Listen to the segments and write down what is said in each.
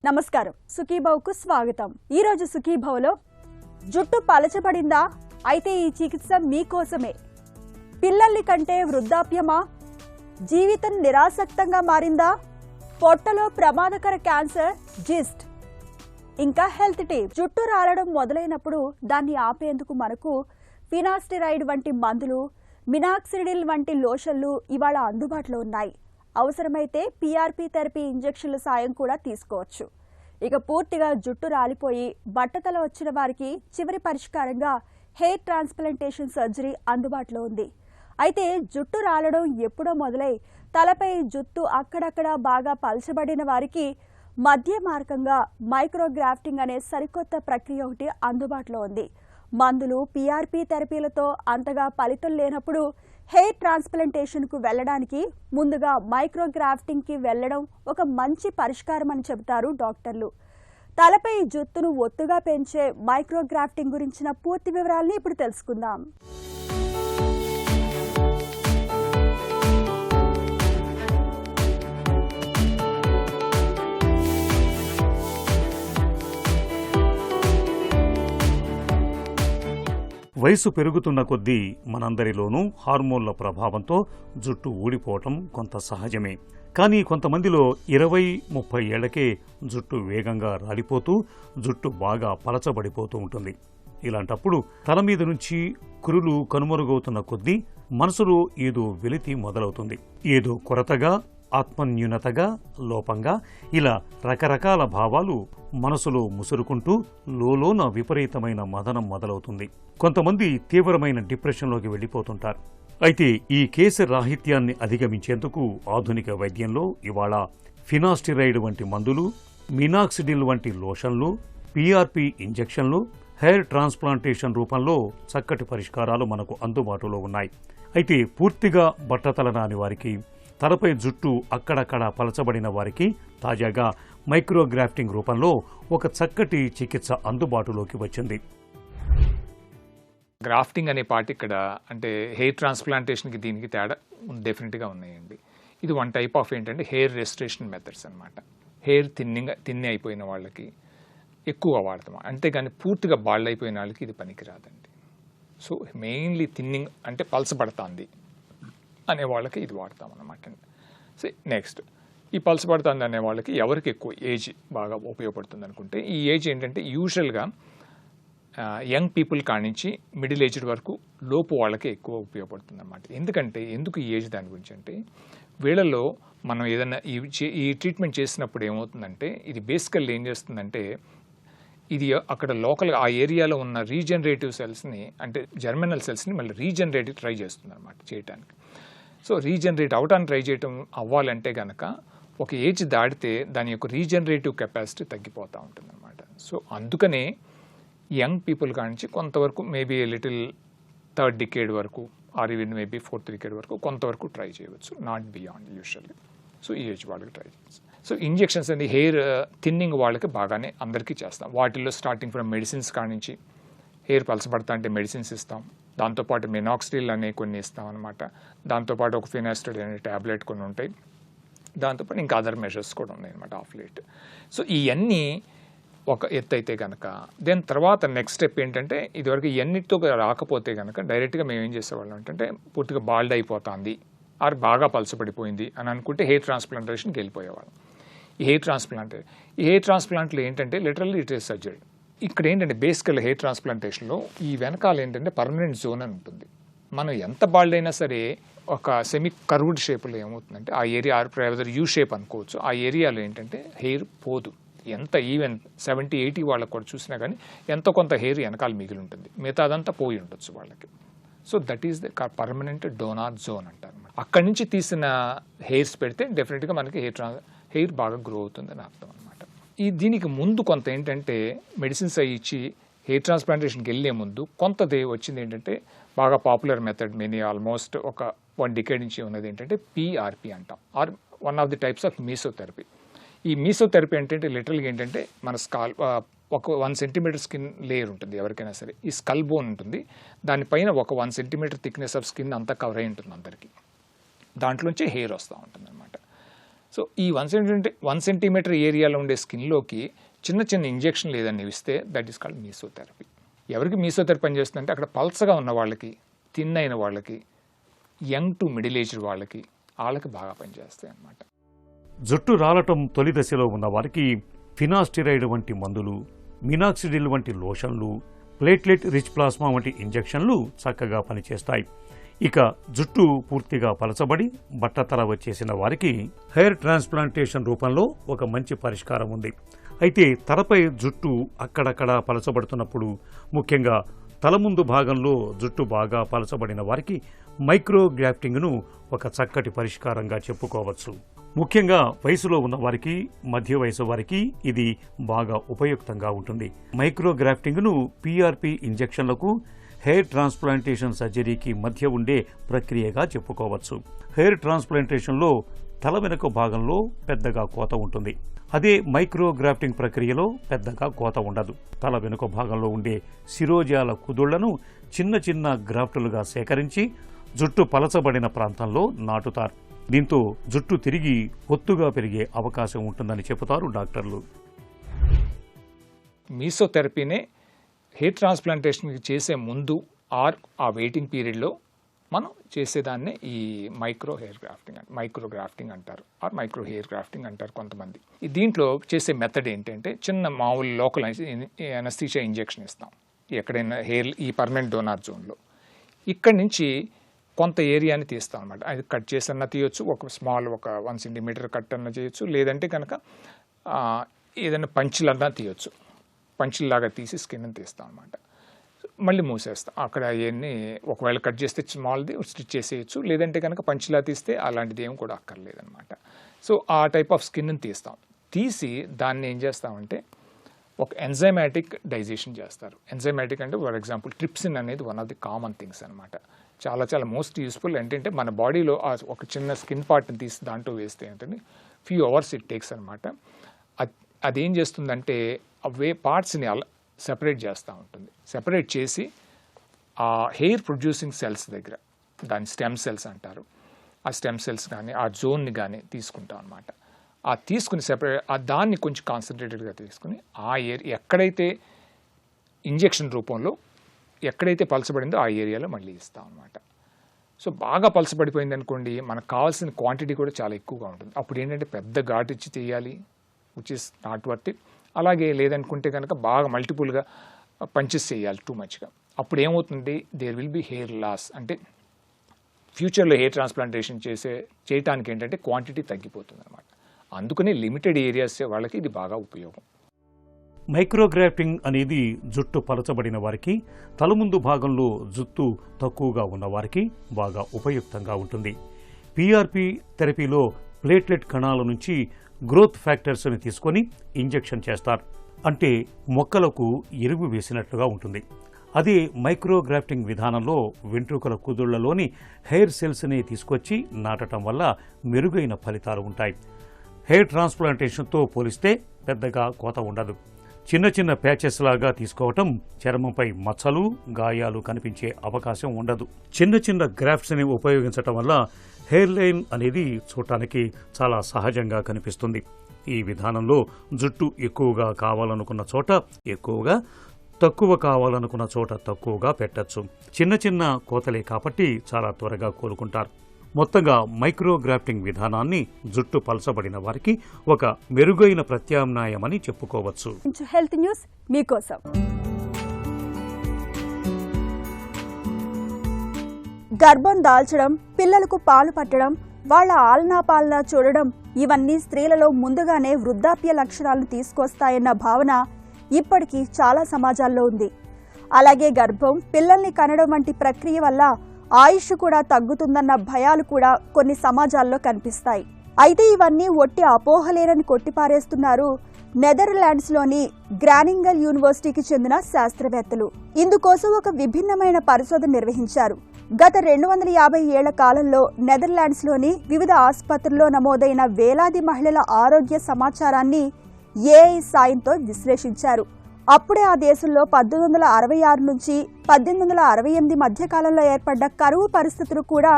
నమస్కారం, సుఖీభవకు స్వాగతం. ఈ రోజు సుఖీభవలో జుట్టు పలచబడిందా? అయితే ఈ చికిత్స మీకోసమే. పిల్లల్ని కంటే వృద్ధాప్యమా? జీవితం నిరాసక్తంగా మారిందా? పొట్టలో ప్రమాదకర క్యాన్సర్, జిస్ట్, ఇంకా హెల్త్ టిప్. జుట్టు రాలడం మొదలైనప్పుడు దాన్ని ఆపేందుకు మనకు ఫినాస్టెరాయిడ్ వంటి మందులు, మినాక్సిడిల్ వంటి లోషన్లు ఇవాళ అందుబాటులో ఉన్నాయి. అవసరమైతే PRP థెరపీ ఇంజెక్షన్ల సాయం కూడా తీసుకోవచ్చు. ఇక పూర్తిగా జుట్టు రాలిపోయి బట్టతల వచ్చిన వారికి చివరి పరిష్కారంగా హెయిర్ ట్రాన్స్ప్లాంటేషన్ సర్జరీ అందుబాటులో ఉంది. అయితే జుట్టు రాలడం ఎప్పుడో మొదలై తలపై జుట్టు అక్కడక్కడ బాగా పలచబడిన వారికి మధ్య మార్గంగా మైక్రోగ్రాఫ్టింగ్ అనే సరికొత్త ప్రక్రియ ఒకటి అందుబాటులో ఉంది. మందులు, PRP థెరపీలతో అంతగా ఫలితం లేనప్పుడు హెయిర్ ట్రాన్స్ప్లాంటేషన్కు వెళ్ళడానికి ముందుగా మైక్రోగ్రాఫ్టింగ్కి వెళ్ళడం ఒక మంచి పరిష్కారం అని చెబుతారు డాక్టర్లు. తలపై జుట్టును ఒత్తుగా పెంచే మైక్రోగ్రాఫ్టింగ్ గురించిన పూర్తి వివరాలని ఇప్పుడు తెలుసుకుందాం. వయసు పెరుగుతున్న కొద్దీ మనందరిలోనూ హార్మోన్ల ప్రభావంతో జుట్టు ఊడిపోవటం కొంత సహజమే. కానీ కొంతమందిలో 20-30 ఏళ్లకే జుట్టు వేగంగా రాలిపోతూ జుట్టు బాగా పలచబడిపోతూ ఉంటుంది. ఇలాంటప్పుడు తల మీద నుంచి కురులు కనుమరుగవుతున్న కొద్దీ మనసులో ఏదో వెలితి మొదలవుతుంది. ఏదో కొరతగా, ఆత్మన్యూనతగా, లోపంగా, ఇలా రకరకాల భావాలు మనసులో ముసురుకుంటూ లోలోన విపరీతమైన మదనం మొదలవుతుంది. కొంతమంది తీవ్రమైన డిప్రెషన్లోకి వెళ్ళిపోతుంటారు. అయితే ఈ కేసర్ రాహిత్యాన్ని అధిగమించేందుకు ఆధునిక వైద్యంలో ఇవాళ ఫినాస్టెరాయిడ్ వంటి మందులు, మినాక్సిడిల్ వంటి లోషన్లు, PRP ఇంజెక్షన్లు, హెయిర్ ట్రాన్స్ప్లాంటేషన్ రూపంలో చక్కటి పరిష్కారాలు మనకు అందుబాటులో ఉన్నాయి. అయితే పూర్తిగా బట్టతల రాని వారికి, తలపై జుట్టు అక్కడక్కడ పలచబడిన వారికి తాజాగా మైక్రోగ్రాఫ్టింగ్ రూపంలో ఒక చక్కటి చికిత్స అందుబాటులోకి వచ్చింది. గ్రాఫ్టింగ్ అనే పార్ట్ ఇక్కడ అంటే హెయిర్ ట్రాన్స్ప్లాంటేషన్కి దీనికి తేడా డెఫినెట్గా ఉన్నాయండి. ఇది వన్ టైప్ ఆఫ్ ఏంటంటే హెయిర్ రెస్టరేషన్ మెథడ్స్ అనమాట. హెయిర్ తిన్ని అయిపోయిన వాళ్ళకి ఎక్కువగా వాడతాం, అంతేగాని పూర్తిగా బాల్డ్ అయిపోయిన వాళ్ళకి ఇది పనికిరాదండి. సో మెయిన్లీ థిన్నింగ్ అంటే పలసపడుతుంది అనే వాళ్ళకి ఇది వాడతాం అన్నమాట. సో నెక్స్ట్ ఈ పలసపడుతుంది అనే వాళ్ళకి ఎవరికి ఎక్కువ ఏజ్ బాగా ఉపయోగపడుతుంది అనుకుంటే, ఈ ఏజ్ ఏంటంటే యూజువల్గా యంగ్ పీపుల్ కానించి మిడిల్ ఏజ్డ్ వరకు లోపు వాళ్ళకి ఎక్కువ ఉపయోగపడుతుంది అన్నమాట. ఎందుకు ఈ ఏజ్ దాని గురించి అంటే, వీళ్ళలో మనం ఏదైనా ఈ ట్రీట్మెంట్ చేసినప్పుడు ఏమవుతుందంటే, ఇది బేసికల్ ఏం చేస్తుందంటే, ఇది అక్కడ లోకల్గా ఆ ఏరియాలో ఉన్న రీజనరేటివ్ సెల్స్ని అంటే జర్మినల్ సెల్స్ని మళ్ళీ రీజనరేటివ్ ట్రై చేస్తుంది అనమాట చేయడానికి. సో రీజనరేట్ అవటానికి ట్రై చేయటం అవ్వాలంటే కనుక ఒక ఏజ్ దాటితే దాని యొక్క రీజనరేటివ్ కెపాసిటీ తగ్గిపోతూ ఉంటుంది అనమాట. సో అందుకనే యంగ్ పీపుల్ కానించి కొంతవరకు మేబీ లిటిల్ థర్డ్ డికేడ్ వరకు or even maybe fourth decade వరకు కొంతవరకు ట్రై చేయవచ్చు, నాట్ బియాండ్ యూజువల్లీ. సో ఈ ఏజ్ వాళ్ళకి ట్రై చేయవచ్చు. సో ఇంజెక్షన్స్ అనేది హెయిర్ థిన్నింగ్ వాళ్ళకి బాగానే అందరికీ చేస్తాం. వాటిల్లో స్టార్టింగ్ ఫ్రమ్ మెడిసిన్స్ కానించి హెయిర్ పలసపడతా అంటే మెడిసిన్స్ ఇస్తాం, దాంతోపాటు మినాక్సిడిల్ అనే కొన్ని ఇస్తాం అనమాట, దాంతోపాటు ఒక ఫినాస్టెరాయిడ్ అనే ట్యాబ్లెట్ కొన్ని ఉంటాయి, దాంతోపాటు ఇంకా అదర్ మెజర్స్ కూడా ఉన్నాయి అనమాట ఆఫ్ లేట్. సో ఇవన్నీ ఒక ఎత్తు అయితే కనుక దెన్ తర్వాత నెక్స్ట్ స్టెప్ ఏంటంటే, ఇదివరకు ఇవన్నిటితో రాకపోతే కనుక డైరెక్ట్గా మేము ఏం చేసేవాళ్ళం అంటే, పూర్తిగా బాల్డ్ అయిపోతుంది ఆర్ బాగా పలసపడిపోయింది అని అనుకుంటే హెయిర్ ట్రాన్స్ప్లాంటేషన్కి వెళ్ళిపోయేవాళ్ళం. ఈ హెయిర్ ట్రాన్స్ప్లాంట్లో ఏంటంటే లిటరల్లీ ఇట్ ఈస్ సర్జరీ. ఇక్కడ ఏంటంటే బేసికల్ హెయిర్ ట్రాన్స్ప్లాంటేషన్లో ఈ వెనకాల ఏంటంటే పర్మనెంట్ జోన్ అని ఉంటుంది. మనం ఎంత బాల్డ్ అయినా సరే ఒక సెమీ కర్వ్డ్ షేప్లో ఏమవుతుందంటే ఆ ఏరియా యూ షేప్ అనుకోవచ్చు, ఆ ఏరియాలో ఏంటంటే హెయిర్ పోదు. ఎంత ఈవెన్ 70-80 వాళ్ళకి కూడా చూసినా కానీ ఎంతో కొంత హెయిర్ వెనకాల మిగిలి ఉంటుంది, మిగతా అదంతా పోయి ఉండొచ్చు వాళ్ళకి. So that is the permanent donor zone అంటారు అనమాట. అక్కడి నుంచి తీసిన హెయిర్స్ పెడితే డెఫినెట్గా మనకి హెయిర్ బాగా గ్రో అవుతుందని అర్థం అనమాట. దీనికి ముందు కొంత ఏంటంటే మెడిసిన్స్ అవి ఇచ్చి హెయిర్ ట్రాన్స్ప్లాంటేషన్కి వెళ్ళే ముందు కొంతది వచ్చింది ఏంటంటే బాగా పాపులర్ మెథడ్ ఆల్మోస్ట్ ఒక 1 డికేడ్ నుంచి ఉన్నది ఏంటంటే PRP అంటాం, or one of the types of mesotherapy. ఈ మీసోథెరపీ ఏంటంటే లిటరల్గా ఏంటంటే మన ఒక 1 సెంటీమీటర్ స్కిన్ లేయర్ ఉంటుంది ఎవరికైనా సరే, ఈ స్కల్ బోన్ ఉంటుంది, దానిపైన ఒక 1 సెంటీమీటర్ థిక్నెస్ ఆఫ్ స్కిన్ అంతా కవర్ అయి ఉంటుంది అందరికీ, దాంట్లోంచి హెయిర్ వస్తూ ఉంటుంది అనమాట. సో ఈ 1 సెంటీమీటర్ ఏరియాలో ఉండే స్కిన్లోకి చిన్న చిన్న ఇంజెక్షన్లు ఏదైనా ఇస్తే దట్ ఈస్ కాల్డ్ మీసోథెరపీ. ఎవరికి మీసోథెరపీ పనిచేస్తుందంటే అక్కడ పల్చగా ఉన్న వాళ్ళకి, థిన్ అయిన వాళ్ళకి, యంగ్ టు మిడిల్ ఏజ్డ్ వాళ్ళకి బాగా పనిచేస్తాయి అన్నమాట. జుట్టు రాలటం తొలి దశలో ఉన్న వారికి ఫినాస్టిరైడ్ వంటి మందులు, మినాక్సిడిల్ వంటి లోషన్లు, ప్లేట్లెట్ రిచ్ ప్లాస్మా వంటి ఇంజెక్షన్లు చక్కగా పనిచేస్తాయి. ఇక జుట్టు పూర్తిగా పలచబడి బట్టతల వచ్చేసిన వారికి హెయిర్ ట్రాన్స్ప్లాంటేషన్ రూపంలో ఒక మంచి పరిష్కారం ఉంది. అయితే తలపై జుట్టు అక్కడక్కడ పలచబడుతున్నప్పుడు, ముఖ్యంగా తల ముందు భాగంలో జుట్టు బాగా పలచబడిన వారికి మైక్రోగ్రాఫ్టింగ్ను ఒక చక్కటి పరిష్కారంగా చెప్పుకోవచ్చు. ముఖ్యంగా వయసులో ఉన్న వారికి, మధ్య వయసు వారికి ఇది బాగా ఉపయుక్తంగా ఉంటుంది. మైక్రోగ్రాఫ్టింగ్ను PRP ఇంజెక్షన్లకు, హెయిర్ ట్రాన్స్ప్లాంటేషన్ సర్జరీకి మధ్య ఉండే ప్రక్రియగా చెప్పుకోవచ్చు. హెయిర్ ట్రాన్స్ప్లాంటేషన్లో తల వెనుక భాగంలో పెద్దగా కోత ఉంటుంది. అదే మైక్రోగ్రాఫ్టింగ్ ప్రక్రియలో పెద్దగా కోత ఉండదు. తల వెనుక భాగంలో ఉండే శిరోజాల కుదుళ్లను చిన్న చిన్న గ్రాఫ్టులుగా సేకరించి జుట్టు పలచబడిన ప్రాంతంలో నాటుతారు. దీంతో జుట్టు తిరిగి ఒత్తుగా పెరిగే అవకాశం ఉంటుందని చెబుతారు డాక్టర్లు. మీసోథెరపీనే హెయిర్ ట్రాన్స్ప్లాంటేషన్ చేసే ముందు ఆ వెయిటింగ్ పీరియడ్లో మనం చేసేదాన్నే ఈ మైక్రోగ్రాఫ్టింగ్ అంటారు, మైక్రో హెయిర్ గ్రాఫ్టింగ్ అంటారు కొంతమంది. దీంట్లో చేసే మెథడ్ ఏంటంటే చిన్న మామూలు లోకల్ అనస్థీషియా ఇంజెక్షన్ ఇస్తాం ఎక్కడైనా హెయిర్ ఈ పర్మనెంట్ డోనార్ జోన్లో. ఇక్కడి నుంచి కొంత ఏరియాని తీస్తాం అనమాట. అది కట్ చేసన్నా తీయొచ్చు, ఒక 1 సెంటీమీటర్ కట్ అన్నా చేయొచ్చు, లేదంటే కనుక ఏదైనా పంచులన్నా తీయొచ్చు. పంచుల్లాగా తీసి స్కిన్ తీస్తాం అనమాట. మళ్ళీ మూసేస్తాం. అక్కడ అవన్నీ ఒకవేళ కట్ చేస్తే స్మాల్ది స్టిచ్ చేసేయచ్చు, లేదంటే కనుక పంచులా తీస్తే అలాంటిది ఏం కూడా అక్కర్లేదనమాట. సో ఆ టైప్ ఆఫ్ స్కిన్ని తీస్తాం. తీసి దాన్ని ఏం చేస్తామంటే ఒక ఎంజైమాటిక్ డైజెషన్ చేస్తారు. ఎంజైమాటిక్ అంటే ఫర్ ఎగ్జాంపుల్ ట్రిప్సిన్ అనేది one of the common things అనమాట. చాలా చాలా మోస్ట్ యూస్ఫుల్. ఏంటంటే మన బాడీలో ఒక చిన్న స్కిన్ పార్ట్ని తీసి దాంట్లో వేస్తే ఏంటంటే ఫ్యూ అవర్స్ ఇట్ టేక్స్ అనమాట. అదేం చేస్తుందంటే అవే పార్ట్స్ని అలా సెపరేట్ చేస్తూ ఉంటుంది. సెపరేట్ చేసి ఆ హెయిర్ ప్రొడ్యూసింగ్ సెల్స్ దగ్గర, దాని స్టెమ్ సెల్స్ అంటారు, ఆ స్టెమ్ సెల్స్ కానీ ఆ జోన్ని కానీ తీసుకుంటాం అనమాట. ఆ తీసుకుని దాన్ని కొంచెం కాన్సన్ట్రేటెడ్గా తీసుకుని ఆ ఎక్కడైతే ఇంజెక్షన్ రూపంలో ఎక్కడైతే పలచబడిందో ఆ ఏరియాలో మళ్ళీ ఇస్తాం అనమాట. సో బాగా పలచబడిపోయింది అనుకోండి, మనకు కావాల్సిన క్వాంటిటీ కూడా చాలా ఎక్కువగా ఉంటుంది. అప్పుడు ఏంటంటే పెద్ద ఘాటు ఇచ్చి చేయాలి, which is not worth it. అలాగే లేదనుకుంటే కనుక బాగా మల్టిపుల్గా పంచెస్ చేయాలి టూ మచ్గా. అప్పుడు ఏమవుతుంది, there will be hair loss. అంటే ఫ్యూచర్లో హెయిర్ ట్రాన్స్ప్లాంటేషన్ చేయటానికి ఏంటంటే క్వాంటిటీ తగ్గిపోతుంది అనమాట. అందుకని లిమిటెడ్ ఏరియాస్ వాళ్ళకి ఇది బాగా ఉపయోగం. మైక్రోగ్రాఫ్టింగ్ అనేది జుట్టు పలచబడిన వారికి, తల ముందు భాగంలో జుట్టు తక్కువగా ఉన్నవారికి బాగా ఉపయుక్తంగా ఉంటుంది. PRP థెరపీలో ప్లేట్లెట్ కణాల నుంచి గ్రోత్ ఫ్యాక్టర్స్ని తీసుకొని ఇంజెక్షన్ చేస్తారు. అంటే మొక్కలకు ఎరువు వేసినట్లుగా ఉంటుంది. అదే మైక్రోగ్రాఫ్టింగ్ విధానంలో వెంట్రుకల కుదుళ్లలోని హెయిర్ సెల్స్ని తీసుకొచ్చి నాటడం వల్ల మెరుగైన ఫలితాలు ఉంటాయి. హెయిర్ ట్రాన్స్ప్లాంటేషన్తో పోలిస్తే పెద్దగా కోత ఉండదు. చిన్న చిన్న ప్యాచెస్ లాగా తీసుకోవటం చర్మంపై మచ్చలు, గాయాలు కనిపించే అవకాశం ఉండదు. చిన్న చిన్న గ్రాఫ్ట్స్ని ఉపయోగించటం వల్ల హెయిర్ లైన్ అనేది చూడటానికి చాలా సహజంగా కనిపిస్తుంది. ఈ విధానంలో జుట్టు ఎక్కువగా కావాలనుకున్న చోట ఎక్కువగా, తక్కువ కావాలనుకున్న చోట తక్కువగా పెట్టచ్చు. చిన్న చిన్న కోతలే కాబట్టి చాలా త్వరగా కోలుకుంటారు. మొత్తంగా మైక్రోగ్రాఫ్టింగ్ విధానాన్ని జుట్టు పలచబడిన వారికి ఒక మెరుగైన ప్రత్యామ్నాయమని చెప్పుకోవచ్చు. హెల్త్ న్యూస్ మీకోసం. గర్భం దాల్చడం, పిల్లలకు పాలు పట్టడం, వాళ్ళ ఆలనా పాలనా చూడడం, ఇవన్నీ స్త్రీలలో ముందుగానే వృద్ధాప్య లక్షణాలను తీసుకొస్తాయన్న భావన ఇప్పటికీ చాలా సమాజాల్లో ఉంది. అలాగే గర్భం, పిల్లల్ని కనడం వంటి ప్రక్రియ వల్ల ఆయుష్ కూడా తగ్గుతుందన్న భయాలు కూడా కొన్ని సమాజాల్లో కనిపిస్తాయి. అయితే ఇవన్నీ ఒట్టి అపోహలేనని కొట్టిపారేస్తున్నారు నెదర్లాండ్స్లోని గ్రానింగల్ యూనివర్సిటీకి చెందిన శాస్త్రవేత్తలు. ఇందుకోసం ఒక విభిన్నమైన పరిశోధన నిర్వహించారు. గత 250 ఏళ్ల కాలంలో నెదర్లాండ్స్లోని వివిధ ఆసుపత్రుల్లో నమోదైన వేలాది మహిళల ఆరోగ్య సమాచారాన్ని AI సాయంతో విశ్లేషించారు. అప్పుడే ఆ దేశంలో 1866 నుంచి 1868 మధ్య కాలంలో ఏర్పడ్డ కరువు పరిస్థితులు కూడా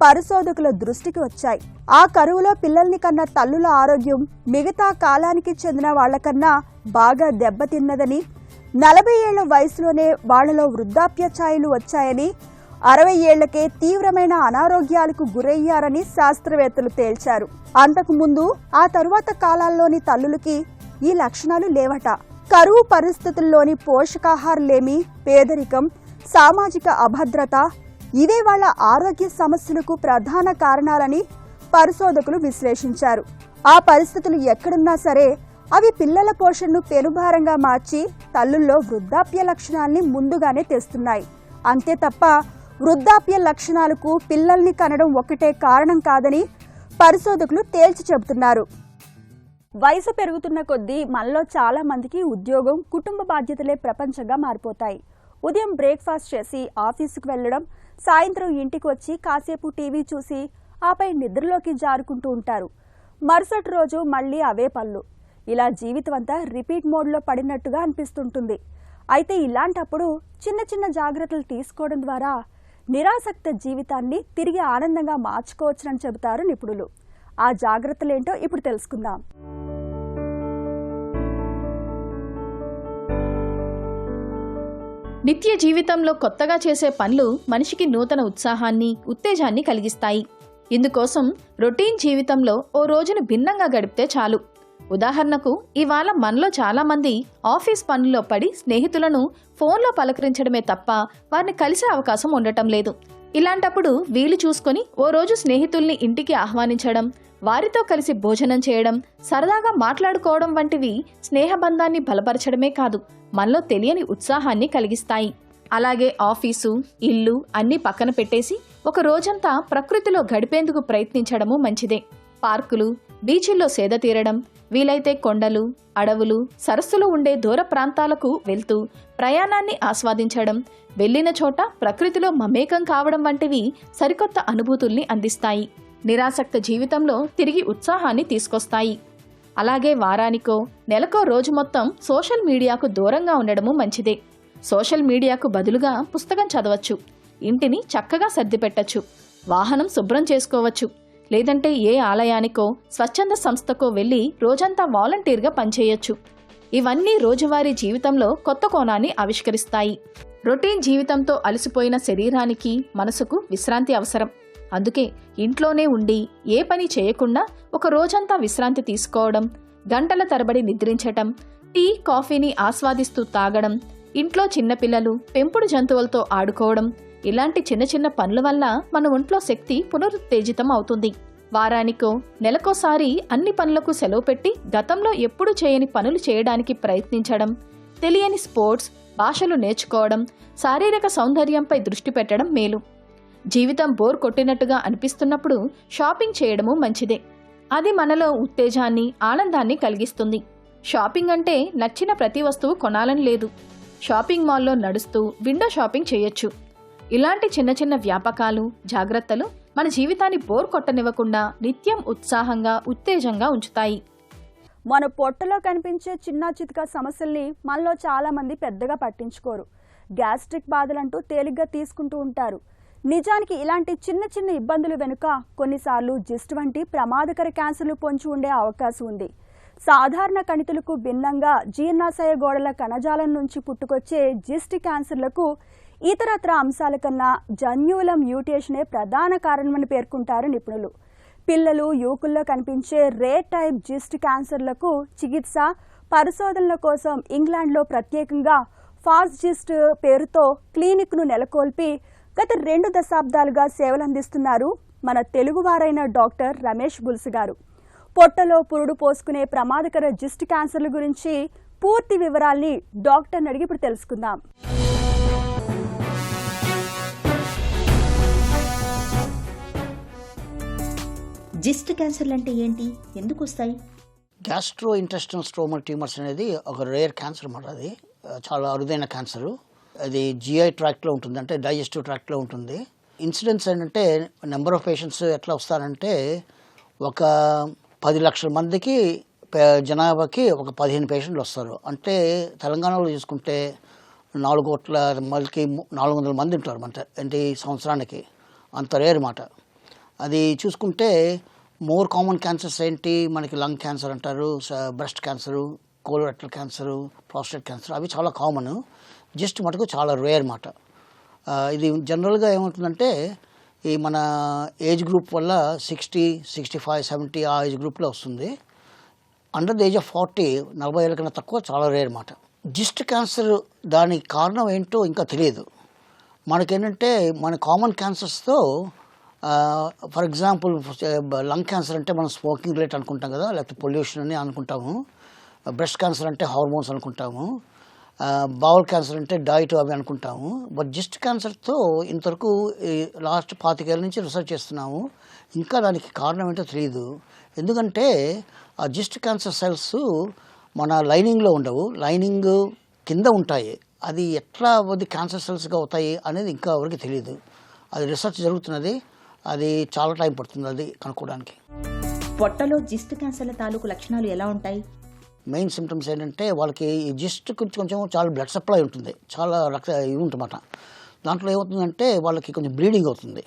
పరిశోధకుల దృష్టికి వచ్చాయి. ఆ కరువులో పిల్లల్ని కన్న తల్లుల ఆరోగ్యం మిగతా కాలానికి చెందిన వాళ్లకన్నా బాగా దెబ్బతిన్నదని, 40 ఏళ్ల వయసులోనే వాళ్లలో వృద్ధాప్య ఛాయలు వచ్చాయని, 60 ఏళ్లకే తీవ్రమైన అనారోగ్యాలకు గురయ్యారని శాస్త్రవేత్తలు తేల్చారు. అంతకుముందు ఆ తరువాత కాలాల్లోని తల్లులకి ఈ లక్షణాలు లేవట. కరువు పరిస్థితుల్లోని పోషకాహారలేమి, పేదరికం, సామాజిక అభద్రత ఇవే వాళ్ల ఆరోగ్య సమస్యలకు ప్రధాన కారణాలని పరిశోధకులు విశ్లేషించారు. ఆ పరిస్థితులు ఎక్కడున్నా సరే అవి పిల్లల పోషణను పెనుభారంగా మార్చి తల్లుల్లో వృద్ధాప్య లక్షణాల్ని ముందుగానే తెస్తున్నాయి. అంతే తప్ప వృద్ధాప్య లక్షణాలకు పిల్లల్ని కనడం ఒకటే కారణం కాదని పరిశోధకులు తేల్చి చెబుతున్నారు. వయసు పెరుగుతున్న కొద్దీ మనలో చాలా మందికి ఉద్యోగం, కుటుంబ బాధ్యతలే ప్రపంచంగా మారిపోతాయి. ఉదయం బ్రేక్ఫాస్ట్ చేసి ఆఫీసుకు వెళ్లడం, సాయంత్రం ఇంటికి వచ్చి కాసేపు టీవీ చూసి ఆపై నిద్రలోకి జారుకుంటూ ఉంటారు. మరుసటి రోజు మళ్లీ అవే పనులు. ఇలా జీవితం అంతా రిపీట్ మోడ్లో పడినట్టుగా అనిపిస్తుంటుంది. అయితే ఇలాంటప్పుడు చిన్న చిన్న జాగ్రత్తలు తీసుకోవడం ద్వారా నిరాసక్త జీవితాన్ని తిరిగి ఆనందంగా మార్చుకోవచ్చునని చెబుతారు నిపుణులు. ఆ జాగ్రత్తలేంటో ఇప్పుడు తెలుసుకుందాం. నిత్య జీవితంలో కొత్తగా చేసే పనులు మనిషికి నూతన ఉత్సాహాన్ని, ఉత్తేజాన్ని కలిగిస్తాయి. ఇందుకోసం రొటీన్ జీవితంలో ఓ రోజును భిన్నంగా గడిపితే చాలు. ఉదాహరణకు ఇవాళ మనలో చాలా మంది ఆఫీస్ పనుల్లో పడి స్నేహితులను ఫోన్లో పలకరించడమే తప్ప వారిని కలిసే అవకాశం ఉండటం లేదు. ఇలాంటప్పుడు వీలు చూసుకొని ఓ రోజు స్నేహితుల్ని ఇంటికి ఆహ్వానించడం, వారితో కలిసి భోజనం చేయడం, సరదాగా మాట్లాడుకోవడం వంటివి స్నేహబంధాన్ని బలపరచడమే కాదు, మనలో తెలియని ఉత్సాహాన్ని కలిగిస్తాయి. అలాగే ఆఫీసు, ఇల్లు అన్నీ పక్కన పెట్టేసి ఒక రోజంతా ప్రకృతిలో గడిపేందుకు ప్రయత్నించడము మంచిదే. పార్కులు, బీచ్ల్లో సేద తీరడం, వీలైతే కొండలు, అడవులు, సరస్సులు ఉండే దూర ప్రాంతాలకు వెళ్తూ ప్రయాణాన్ని ఆస్వాదించడం, వెళ్లిన చోట ప్రకృతిలో మమేకం కావడం వంటివి సరికొత్త అనుభూతుల్ని అందిస్తాయి. నిరాసక్త జీవితంలో తిరిగి ఉత్సాహాన్ని తీసుకొస్తాయి. అలాగే వారానికో, నెలకో రోజు మొత్తం సోషల్ మీడియాకు దూరంగా ఉండడము మంచిదే. సోషల్ మీడియాకు బదులుగా పుస్తకం చదవచ్చు, ఇంటిని చక్కగా సర్దిపెట్టచ్చు, వాహనం శుభ్రం చేసుకోవచ్చు, లేదంటే ఏ ఆలయానికో, స్వచ్ఛంద సంస్థకో వెళ్లి రోజంతా వాలంటీర్గా పనిచేయొచ్చు. ఇవన్నీ రోజువారీ జీవితంలో కొత్త కోణాన్ని ఆవిష్కరిస్తాయి. రొటీన్ జీవితంతో అలసిపోయిన శరీరానికి, మనసుకు విశ్రాంతి అవసరం. అందుకే ఇంట్లోనే ఉండి ఏ పని చేయకుండా ఒక రోజంతా విశ్రాంతి తీసుకోవడం, గంటల తరబడి నిద్రించటం, టీ, కాఫీని ఆస్వాదిస్తూ తాగడం, ఇంట్లో చిన్నపిల్లలు, పెంపుడు జంతువులతో ఆడుకోవడం, ఇలాంటి చిన్న చిన్న పనుల వల్ల మన ఒంట్లో శక్తి పునరుత్తేజితం అవుతుంది. వారానికో, నెలకోసారి అన్ని పనులకు సెలవు పెట్టి గతంలో ఎప్పుడూ చేయని పనులు చేయడానికి ప్రయత్నించడం, తెలియని స్పోర్ట్స్, భాషలు నేర్చుకోవడం, శారీరక సౌందర్యంపై దృష్టి పెట్టడం మేలు. జీవితం బోర్ కొట్టినట్టుగా అనిపిస్తున్నప్పుడు షాపింగ్ చేయడము మంచిదే. అది మనలో ఉత్తేజాన్ని, ఆనందాన్ని కలిగిస్తుంది. షాపింగ్ అంటే నచ్చిన ప్రతి వస్తువు కొనాలని లేదు. షాపింగ్ మాల్లో నడుస్తూ విండో షాపింగ్ చేయొచ్చు. ఇలాంటి చిన్న చిన్న వ్యాపకాలు, జాగ్రత్తలు మన జీవితాన్ని బోర్ కొట్టనివ్వకుండా నిత్యం ఉత్సాహంగా, ఉత్తేజంగా ఉంచుతాయి. మన పొట్టలో కనిపించే చిన్న చితక సమస్యల్ని మనలో చాలా మంది పెద్దగా పట్టించుకోరు. గ్యాస్ట్రిక్ బాధలంటూ తేలిగ్గా తీసుకుంటూ ఉంటారు. నిజానికి ఇలాంటి చిన్న చిన్న ఇబ్బందులు వెనుక కొన్నిసార్లు జిస్ట్ వంటి ప్రమాదకర క్యాన్సర్లు పొంచి ఉండే అవకాశం ఉంది. సాధారణ కణితులకు భిన్నంగా జీర్ణాశయ గోడల కణజాలం నుంచి పుట్టుకొచ్చే జిస్ట్ క్యాన్సర్లకు ఇతరత్ర అంశాల కన్నా జన్యువుల మ్యూటేషనే ప్రధాన కారణమని పేర్కొంటారు నిపుణులు. పిల్లలు, యువకుల్లో కనిపించే రేర్ టైప్ జిస్ట్ క్యాన్సర్లకు చికిత్స, పరిశోధనల కోసం ఇంగ్లాండ్లో ప్రత్యేకంగా ఫాస్ట్ జిస్ట్ పేరుతో క్లినిక్ను నెలకొల్పి గత 2 దశాబ్దాలుగా సేవలందిస్తున్నారు మన తెలుగువారైన డాక్టర్ రమేష్ బుల్స్ గారు. పొట్టలో పురుడు పోసుకునే ప్రమాదకర జిస్ట్ క్యాన్సర్ల గురించి పూర్తి వివరాల్ని డాక్టర్ని అడిగి ఇప్పుడు తెలుసుకుందాం. జిస్ట్ క్యాన్సర్లు అంటే ఏంటి, ఎందుకు వస్తాయి? గ్యాస్ట్రో ఇంటెస్టినల్ స్ట్రోమల్ ట్యూమర్స్ అనేది ఒక రేర్ క్యాన్సర్ అన్నమాట. అది చాలా అరుదైన క్యాన్సరు. అది జిఐ ట్రాక్ట్లో ఉంటుంది, అంటే డైజెస్టివ్ ట్రాక్ట్లో ఉంటుంది. ఇన్సిడెన్స్ ఏంటంటే నెంబర్ ఆఫ్ పేషెంట్స్ ఎట్లా వస్తారంటే ఒక 10 లక్షల మందికి జనాభాకి ఒక 15 పేషెంట్లు వస్తారు. అంటే తెలంగాణలో చూసుకుంటే 4 కోట్ల మందికి 400 మంది ఉంటారు అంటే సంవత్సరానికి. అంత రేర్ మాట. అది చూసుకుంటే మోర్ కామన్ క్యాన్సర్స్ ఏంటి, మనకి లంగ్ క్యాన్సర్ అంటారు, breast cancer, colorectal cancer, prostate cancer, అవి చాలా కామన్. జిస్ట్ మటుకు చాలా రేర్ మాట. ఇది జనరల్గా ఏమవుతుందంటే ఈ మన ఏజ్ గ్రూప్ వల్ల 60, 65, 70 ఆ ఏజ్ గ్రూప్లో వస్తుంది. అండర్ ద ఏజ్ ఆఫ్ 40, 40 ఏళ్ళ కన్నా తక్కువ చాలా రేర్ మాట. జిస్ట్ క్యాన్సర్ దానికి కారణం ఏంటో ఇంకా తెలియదు. మనకేంటంటే మన కామన్ క్యాన్సర్స్తో ఫర్ ఎగ్జాంపుల్ లంగ్ క్యాన్సర్ అంటే మనం స్మోకింగ్ రేట్ అనుకుంటాం కదా, లేకపోతే పొల్యూషన్ అని అనుకుంటాము. బ్రెస్ట్ క్యాన్సర్ అంటే హార్మోన్స్ అనుకుంటాము. బౌల్ క్యాన్సర్ అంటే డైట్ అవి అనుకుంటాము. బట్ జిస్ట్ క్యాన్సర్తో ఇంతవరకు లాస్ట్ 25 ఏళ్ళ నుంచి రీసెర్చ్ చేస్తున్నాము. ఇంకా దానికి కారణం ఏంటో తెలియదు. ఎందుకంటే ఆ జిస్ట్ క్యాన్సర్ సెల్స్ మన లైనింగ్లో ఉండవు, లైనింగ్ కింద ఉంటాయి. అది ఎట్లా అది క్యాన్సర్ సెల్స్గా అవుతాయి అనేది ఇంకా ఎవరికి తెలియదు. అది రీసెర్చ్ జరుగుతున్నది, అది చాలా టైం పడుతుంది అది కనుక్కోవడానికి. పొట్టలో జిస్ట్ క్యాన్సర్ల తాలూకు లక్షణాలు ఎలా ఉంటాయి? మెయిన్ సిమ్టమ్స్ ఏంటంటే వాళ్ళకి ఈ జిస్ట్ కొంచెం చాలా బ్లడ్ సప్లై ఉంటుంది, చాలా రక్త ఇవి ఉంటుందన్నమాట. దాంట్లో ఏమవుతుందంటే వాళ్ళకి కొంచెం బ్లీడింగ్ అవుతుంది.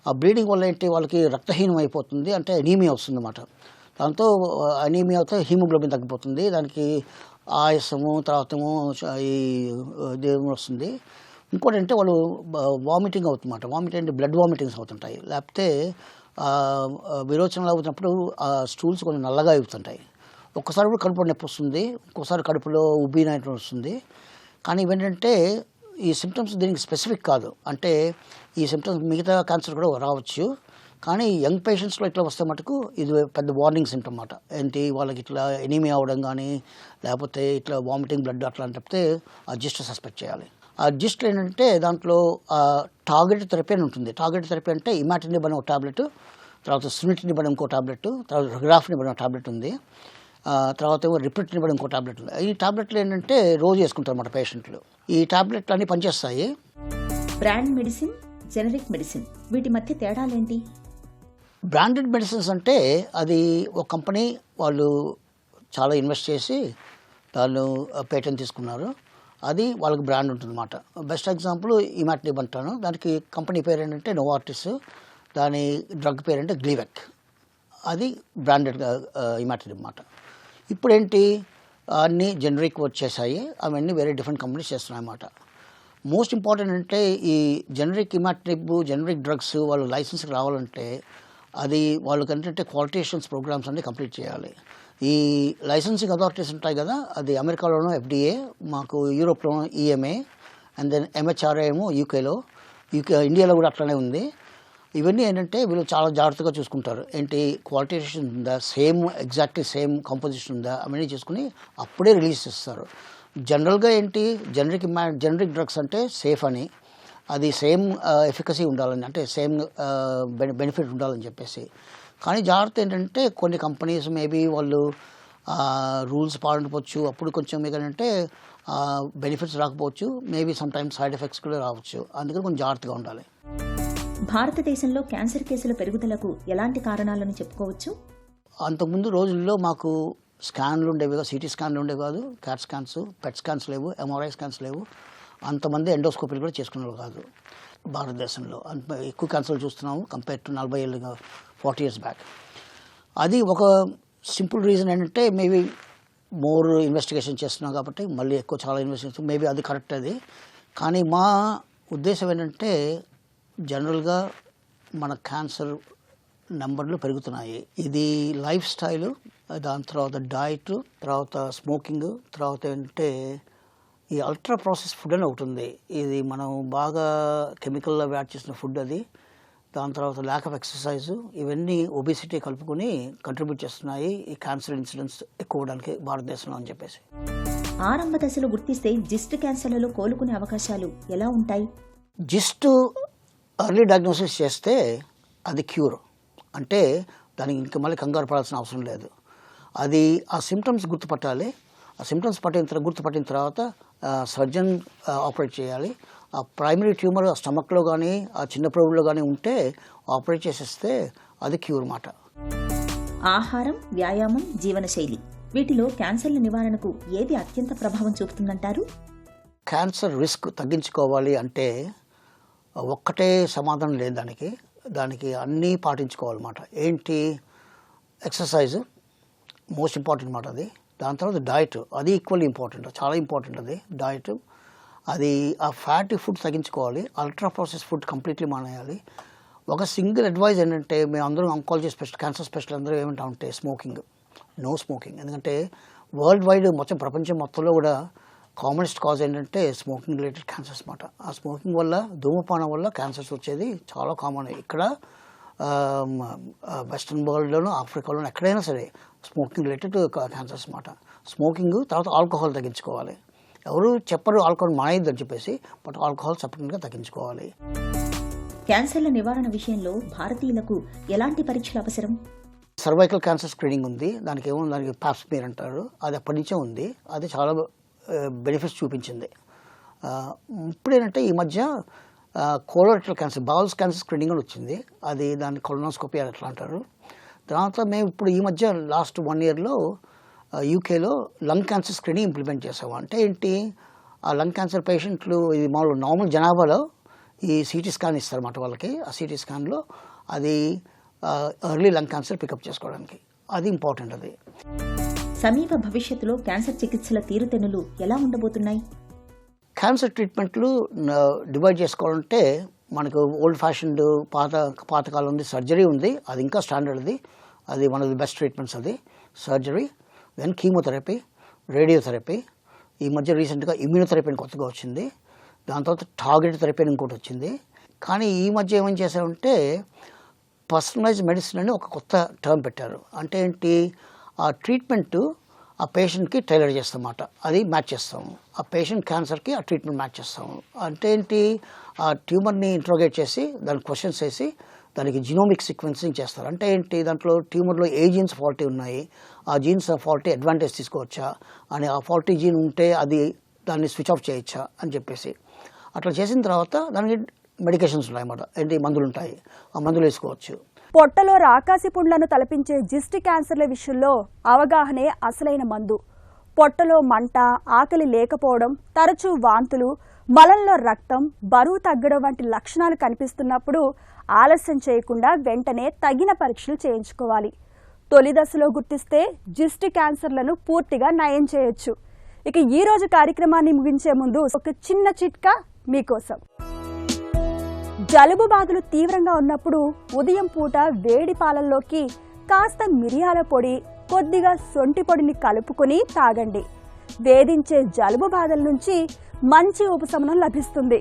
ఆ బ్లీడింగ్ వల్ల ఏంటి వాళ్ళకి రక్తహీనం అయిపోతుంది, అంటే అనీమియా వస్తుంది అన్నమాట. దాంతో అనీమియా అయితే హీమోగ్లోబిన్ తగ్గిపోతుంది, దానికి ఆయాసము, తర్వాత ఈ దేవం వస్తుంది. ఇంకోటి అంటే వాళ్ళు వామిటింగ్ అవుతుందన్నమాట. వామిటింగ్ అంటే బ్లడ్ వామిటింగ్స్ అవుతుంటాయి, లేకపోతే విరోచనలు అవుతున్నప్పుడు ఆ స్టూల్స్ కొంచెం నల్లగా అవుతుంటాయి. ఒక్కసారి కూడా కడుపులో నొప్పి వస్తుంది, ఇంకోసారి కడుపులో ఉబ్బినట్టు వస్తుంది. కానీ ఇవేంటంటే ఈ సిమ్టమ్స్ దీనికి స్పెసిఫిక్ కాదు, అంటే ఈ సిమ్టమ్స్ మిగతా క్యాన్సర్ కూడా రావచ్చు. కానీ యంగ్ పేషెంట్స్లో ఇట్లా వస్తే మటుకు ఇది పెద్ద వార్నింగ్ సిమ్టమ్ అన్నమాట. ఏంటి వాళ్ళకి ఇట్లా ఎనీమియా అవ్వడం కానీ, లేకపోతే ఇట్లా వామిటింగ్ బ్లడ్ అట్లా అని చెప్తే ఆ జిస్ట్ సస్పెక్ట్ చేయాలి. ఆ జిస్ట్ ఏంటంటే దాంట్లో టార్గెట్ థెరపీ అని ఉంటుంది. టార్గెట్ థెరపీ అంటే ఇమాటినిబ్ అనే ఒక టాబ్లెట్, తర్వాత సునిటినిబ్ అనే ఇంకో టాబ్లెట్, తర్వాత రిగ్రాఫినిబ్ అనే టాబ్లెట్ ఉంది, తర్వాత ఏమో రిప్రిటినిబ్ ఇంకో టాబ్లెట్ ఉంది. ఈ టాబ్లెట్లు ఏంటంటే రోజు వేసుకుంటారు అన్నమాట పేషెంట్లు. ఈ టాబ్లెట్లు అన్నీ పనిచేస్తాయి. బ్రాండ్ మెడిసిన్, జెనరిక్ మెడిసిన్, వీటి మధ్య తేడాలేంటి? బ్రాండెడ్ మెడిసిన్స్ అంటే అది ఒక కంపెనీ వాళ్ళు చాలా ఇన్వెస్ట్ చేసి వాళ్ళు పేటెంట్ తీసుకున్నారు, అది వాళ్ళకి బ్రాండ్ ఉంటుంది అన్నమాట. బెస్ట్ ఎగ్జాంపుల్ ఇమాటినిబ్ అంటాను, దానికి కంపెనీ పేరు ఏంటంటే నోవార్టిస్, దాని డ్రగ్ పేరు అంటే గ్లీవెక్, అది బ్రాండెడ్ ఇమాటినిబ్ అన్నమాట. ఇప్పుడేంటి అన్నీ జనరిక్ వచ్చేసాయి, అవన్నీ వేరే డిఫరెంట్ కంపెనీస్ చేస్తున్నాయి అన్నమాట. మోస్ట్ ఇంపార్టెంట్ అంటే ఈ జనరిక్ ఇమాటినిబ్, జనరిక్ డ్రగ్స్ వాళ్ళు లైసెన్స్కి రావాలంటే అది వాళ్ళకి ఏంటంటే క్వాలిటీ అష్యూరెన్స్ ప్రోగ్రామ్స్ అన్ని కంప్లీట్ చేయాలి. ఈ లైసెన్సింగ్ అథారిటీస్ ఉంటాయి కదా, అది అమెరికాలోనూ FDA, మాకు యూరోప్లోనూ EMA, అండ్ దెన్ MHRA ఏమో యూకేలో, ఇండియాలో కూడా అట్లనే ఉంది. ఇవన్నీ ఏంటంటే వీళ్ళు చాలా జాగ్రత్తగా చూసుకుంటారు. ఏంటి క్వాలిటీ అష్యూరెన్స్ ఉందా, ఎగ్జాక్ట్లీ సేమ్ కంపోజిషన్ ఉందా, అవన్నీ చూసుకుని అప్పుడే రిలీజ్ చేస్తారు. జనరల్గా ఏంటి జనరిక్ డ్రగ్స్ అంటే సేఫ్ అని, అది సేమ్ ఎఫికసీ ఉండాలని, అంటే సేమ్ బెనిఫిట్ ఉండాలని చెప్పేసి. కానీ జాగ్రత్త ఏంటంటే కొన్ని కంపెనీస్ మేబీ వాళ్ళు రూల్స్ పాటించవచ్చు, అప్పుడు కొంచెం ఏంటంటే బెనిఫిట్స్ రాకపోవచ్చు, maybe some times side effects కూడా రావచ్చు. అందుకని కొంచెం జాగ్రత్తగా ఉండాలి. భారతదేశంలో క్యాన్సర్ కేసుల పెరుగుదలకు ఎలాంటి కారణాలను చెప్పుకోవచ్చు? అంతకుముందు రోజుల్లో మాకు స్కాన్లు ఉండేవి కాదు, CT స్కాన్లు ఉండేవి కాదు, CAT స్కాన్స్, PET స్కాన్స్ లేవు, MRI స్కాన్స్ లేవు, అంతమంది ఎండోస్కోపీలు కూడా చేసుకునేవాళ్ళు కాదు భారతదేశంలో. అంత ఎక్కువ క్యాన్సర్లు చూస్తున్నాము కంపేర్ టు 40 ఏళ్ళు 40 years బ్యాక్. అది ఒక సింపుల్ రీజన్ ఏంటంటే మేబీ మోర్ ఇన్వెస్టిగేషన్ చేస్తున్నాం కాబట్టి మళ్ళీ ఎక్కువ చాలా ఇన్వెస్టిగేషన్, మేబీ అది కరెక్ట్ అది. కానీ మా ఉద్దేశం ఏంటంటే జనరల్గా మన క్యాన్సర్ నెంబర్లు పెరుగుతున్నాయి. ఇది లైఫ్ స్టైలు, దాని తర్వాత డైట్, తర్వాత స్మోకింగ్, తర్వాత ఏంటంటే ఈ అల్ట్రా ప్రాసెస్ ఫుడ్ అని ఒకటి ఉంది. ఇది మనం బాగా కెమికల్లో యాడ్ చేసిన ఫుడ్ అది. దాని తర్వాత ల్యాక్ ఆఫ్ ఎక్సర్సైజ్, ఇవన్నీ ఒబిసిటీ కలుపుకొని కంట్రిబ్యూట్ చేస్తున్నాయి ఈ క్యాన్సర్ ఇన్సిడెన్స్ ఎక్కువ అవడానికి భారతదేశంలో అని చెప్పేసి. ఆరంభ దశలో గుర్తిస్తే జిస్ట్ క్యాన్సర్లలో కోలుకునే అవకాశాలు ఎలా ఉంటాయి? జిస్ట్ ఎర్లీ డయాగ్నోసిస్ చేస్తే అది క్యూర్, అంటే దానికి ఇంకా మళ్ళీ కంగారు పడాల్సిన అవసరం లేదు. అది ఆ సిమ్టమ్స్ గుర్తుపట్టాలి, ఆ సిమ్టమ్స్ గుర్తుపట్టిన తర్వాత సర్జన్ ఆపరేట్ చేయాలి. ఆ ప్రైమరీ ట్యూమర్ ఆ స్టమక్లో కానీ ఆ చిన్న ప్రోబుల్లో కానీ ఉంటే ఆపరేట్ చేసేస్తే అది క్యూర్ మాట. ఆహారం, వ్యాయామం, జీవనశైలి, వీటిలో క్యాన్సర్ల నివారణకు ఏది అత్యంత ప్రభావం చూపుతుందంటారు? క్యాన్సర్ రిస్క్ తగ్గించుకోవాలి అంటే ఒక్కటే సమాధానం లేదు దానికి. దానికి అన్నీ పాటించుకోవాలన్నమాట. ఏంటి? ఎక్సర్సైజ్ మోస్ట్ ఇంపార్టెంట్ మాట అది. దాని తర్వాత డయట్, అది ఈక్వల్లీ ఇంపార్టెంట్, చాలా ఇంపార్టెంట్ అది డయట్. అది ఆ ఫ్యాటీ ఫుడ్ తగ్గించుకోవాలి, అల్ట్రా ప్రాసెస్ ఫుడ్ కంప్లీట్లీ మానేయాలి. ఒక సింగిల్ అడ్వైజ్ ఏంటంటే, మేము అందరం ఆంకాలజీ స్పెషల్, క్యాన్సర్ స్పెషల్ అందరూ ఏమంటామంటే స్మోకింగ్, నో స్మోకింగ్. ఎందుకంటే వరల్డ్ వైడ్ మొత్తం ప్రపంచం మొత్తంలో కూడా కామనెస్ట్ కాజ్ ఏంటంటే స్మోకింగ్ రిలేటెడ్ క్యాన్సర్స్ అన్నమాట. ఆ స్మోకింగ్ వల్ల, ధూమపానం వల్ల క్యాన్సర్స్ వచ్చేది చాలా కామన్. ఇక్కడ వెస్ట్రన్ వరల్డ్లోనూ, ఆఫ్రికాలోనూ ఎక్కడైనా సరే స్మోకింగ్ రిలేటెడ్ క్యాన్సర్స్ అన్నమాట. స్మోకింగ్, తర్వాత ఆల్కహాల్ తగ్గించుకోవాలి. ఎవరు చెప్పరు ఆల్కహాల్ మానేయద్దని చెప్పేసి, బట్ ఆల్కహాల్ సపరేట్గా తగ్గించుకోవాలి. క్యాన్సర్ల నివారణ విషయంలో భారతీయులకు ఎలాంటి పరీక్షలు అవసరం? సర్వైకల్ క్యాన్సర్ స్క్రీనింగ్ ఉంది, దానికి పాప్స్మియర్ అంటారు. అది అప్పటి నుంచే ఉంది, అది చాలా బెనిఫిట్స్ చూపించింది. ఇప్పుడేంటంటే ఈ మధ్య colorectal cancer, balls cancer screening అని వచ్చింది. అది దాన్ని కొలనోస్కోపీ అని అట్లా అంటారు. తర్వాత మేము ఇప్పుడు ఈ మధ్య లాస్ట్ 1 yearలో యూకేలో లంగ్ క్యాన్సర్ స్క్రీనింగ్ ఇంప్లిమెంట్ చేసాము. అంటే ఏంటి? ఆ లంగ్ క్యాన్సర్ పేషెంట్లు, ఇది మామూలు నార్మల్ జనాభాలో ఈ సిటీ స్కాన్ ఇస్తారన్నమాట వాళ్ళకి. ఆ సిటీ స్కాన్లో అది ఎర్లీ లంగ్ క్యాన్సర్ పికప్ చేసుకోవడానికి, అది ఇంపార్టెంట్. అది సమీప భవిష్యత్తులో క్యాన్సర్ చికిత్సల తీరుతెన్నులు ఎలా ఉండబోతున్నాయి? క్యాన్సర్ ట్రీట్మెంట్లు డివైడ్ చేసుకోవాలంటే మనకు ఓల్డ్ ఫ్యాషన్డ్ పాతకాలం ఉంది, సర్జరీ ఉంది, అది ఇంకా స్టాండర్డ్. అది one of the best treatments. అది సర్జరీ, దెన్ కీమోథెరపీ, రేడియోథెరపీ. ఈ మధ్య రీసెంట్గా ఇమ్యూనోథెరపీ అని కొత్తగా వచ్చింది. దాని తర్వాత టార్గెట్ థెరపీ అని ఇంకోటి వచ్చింది. కానీ ఈ మధ్య ఏమని చేశారంటే పర్సనలైజ్డ్ మెడిసిన్ అని ఒక కొత్త టర్మ్ పెట్టారు. అంటే ఏంటి? ఆ ట్రీట్మెంట్ ఆ పేషెంట్కి టైలర్ చేస్తామన్నమాట, అది మ్యాచ్ చేస్తాము. ఆ పేషెంట్ క్యాన్సర్కి ఆ ట్రీట్మెంట్ మ్యాచ్ చేస్తాము. అంటే ఏంటి? ఆ ట్యూమర్ని ఇంట్రోగేట్ చేసి దానికి క్వశ్చన్స్ వేసి దానికి జినోమిక్ సీక్వెన్సింగ్ చేస్తారు. అంటే ఏంటి? దాంట్లో ట్యూమర్లో ఏ జీన్స్ ఫాల్టీ ఉన్నాయి, ఆ జీన్స్ ఫాల్టీ అడ్వాంటేజ్ తీసుకోవచ్చా అని, ఆ ఫాల్టీ జీన్ ఉంటే అది దాన్ని స్విచ్ ఆఫ్ చేయొచ్చా అని చెప్పేసి, అట్లా చేసిన తర్వాత దానికి మెడికేషన్స్ ఉన్నాయన్నమాట. ఏంటి? మందులు ఉంటాయి, ఆ మందులు వేసుకోవచ్చు. పొట్టలో రాకాసి పుండ్లను తలపించే జిస్ట్ క్యాన్సర్ల విషయంలో అవగాహనే అసలైన మందు. పొట్టలో మంట, ఆకలి లేకపోవడం, తరచూ వాంతులు, మలంలో రక్తం, బరువు తగ్గడం వంటి లక్షణాలు కనిపిస్తున్నప్పుడు ఆలస్యం చేయకుండా వెంటనే తగిన పరీక్షలు చేయించుకోవాలి. తొలి దశలో గుర్తిస్తే జిస్ట్ క్యాన్సర్లను పూర్తిగా నయం చేయొచ్చు. ఇక ఈ రోజు కార్యక్రమాన్ని ముగించే ముందు ఒక చిన్న చిట్కా మీకోసం. జలుబు బాధలు తీవ్రంగా ఉన్నప్పుడు ఉదయం పూట వేడి పాలల్లోకి కాస్త మిరియాల పొడి, కొద్దిగా సొంటి పొడిని కలుపుకొని తాగండి. వేధించే జలుబు బాధల నుంచి మంచి ఉపశమనం లభిస్తుంది.